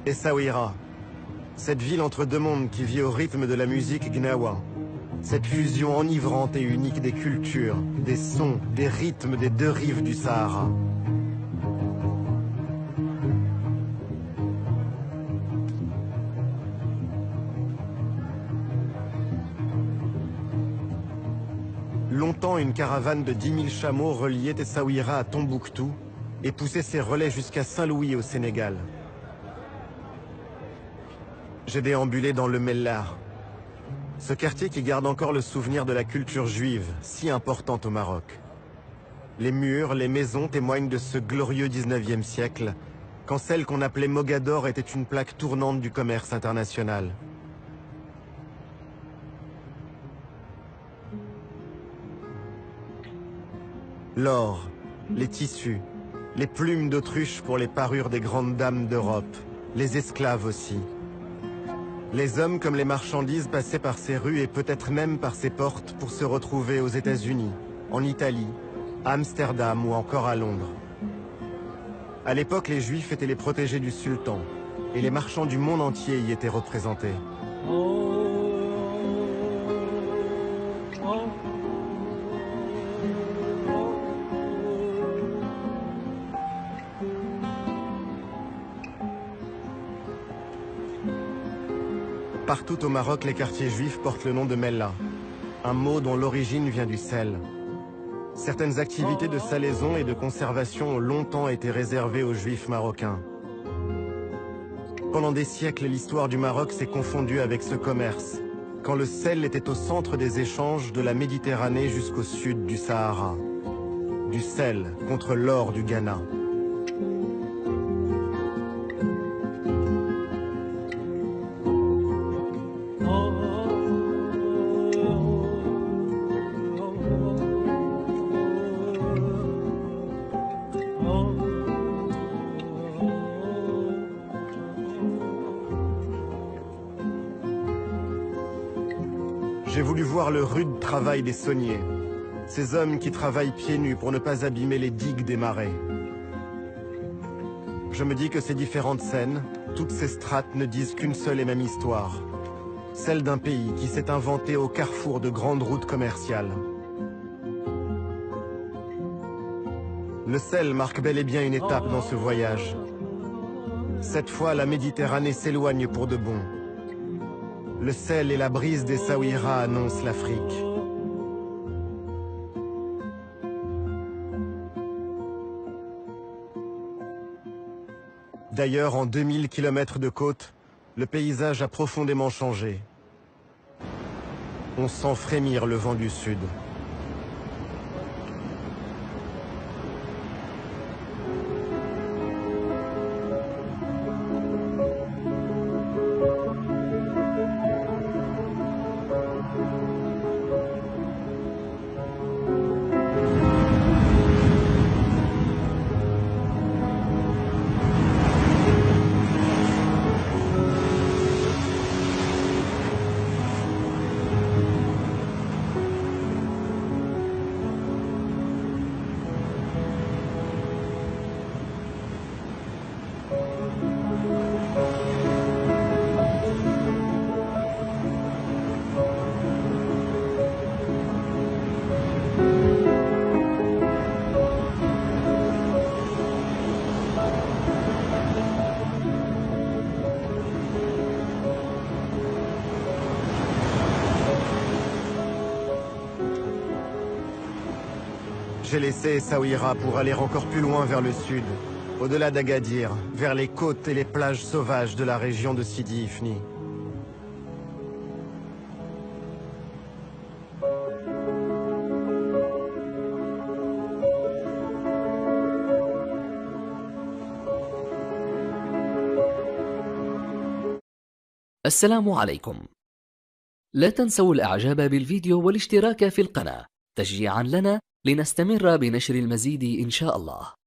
Essaouira, cette ville entre deux mondes qui vit au rythme de la musique gnawa. Cette fusion enivrante et unique des cultures, des sons, des rythmes des deux rives du Sahara. Longtemps, une caravane de 10 000 chameaux reliait Essaouira à Tombouctou et poussait ses relais jusqu'à Saint-Louis au Sénégal. J'ai déambulé dans le Mellah, ce quartier qui garde encore le souvenir de la culture juive, si importante au Maroc. Les murs, les maisons témoignent de ce glorieux 19e siècle, quand celle qu'on appelait Mogador était une plaque tournante du commerce international. L'or, les tissus, les plumes d'autruche pour les parures des grandes dames d'Europe, les esclaves aussi. Les hommes comme les marchandises passaient par ces rues et peut-être même par ces portes pour se retrouver aux États-Unis, en Italie, à Amsterdam ou encore à Londres. À l'époque, les Juifs étaient les protégés du sultan et les marchands du monde entier y étaient représentés. Partout au Maroc, les quartiers juifs portent le nom de Mellah, un mot dont l'origine vient du sel. Certaines activités de salaison et de conservation ont longtemps été réservées aux juifs marocains. Pendant des siècles, l'histoire du Maroc s'est confondue avec ce commerce, quand le sel était au centre des échanges de la Méditerranée jusqu'au sud du Sahara. Du sel contre l'or du Ghana. J'ai voulu voir le rude travail des sauniers, ces hommes qui travaillent pieds nus pour ne pas abîmer les digues des marais. Je me dis que ces différentes scènes, toutes ces strates ne disent qu'une seule et même histoire, celle d'un pays qui s'est inventé au carrefour de grandes routes commerciales. Le sel marque bel et bien une étape dans ce voyage. Cette fois, la Méditerranée s'éloigne pour de bon. Le sel et la brise d'Essaouira annoncent l'Afrique. D'ailleurs, en 2000 km de côte, le paysage a profondément changé. On sent frémir le vent du sud. J'ai laissé Essaouira pour aller encore plus loin vers le sud, au-delà d'Agadir, vers les côtes et les plages sauvages de la région de Sidi Ifni. السلام عليكم. لا تنسوا الإعجاب بالفيديو والاشتراك في القناة تشجيعا لنا لنستمر بنشر المزيد إن شاء الله.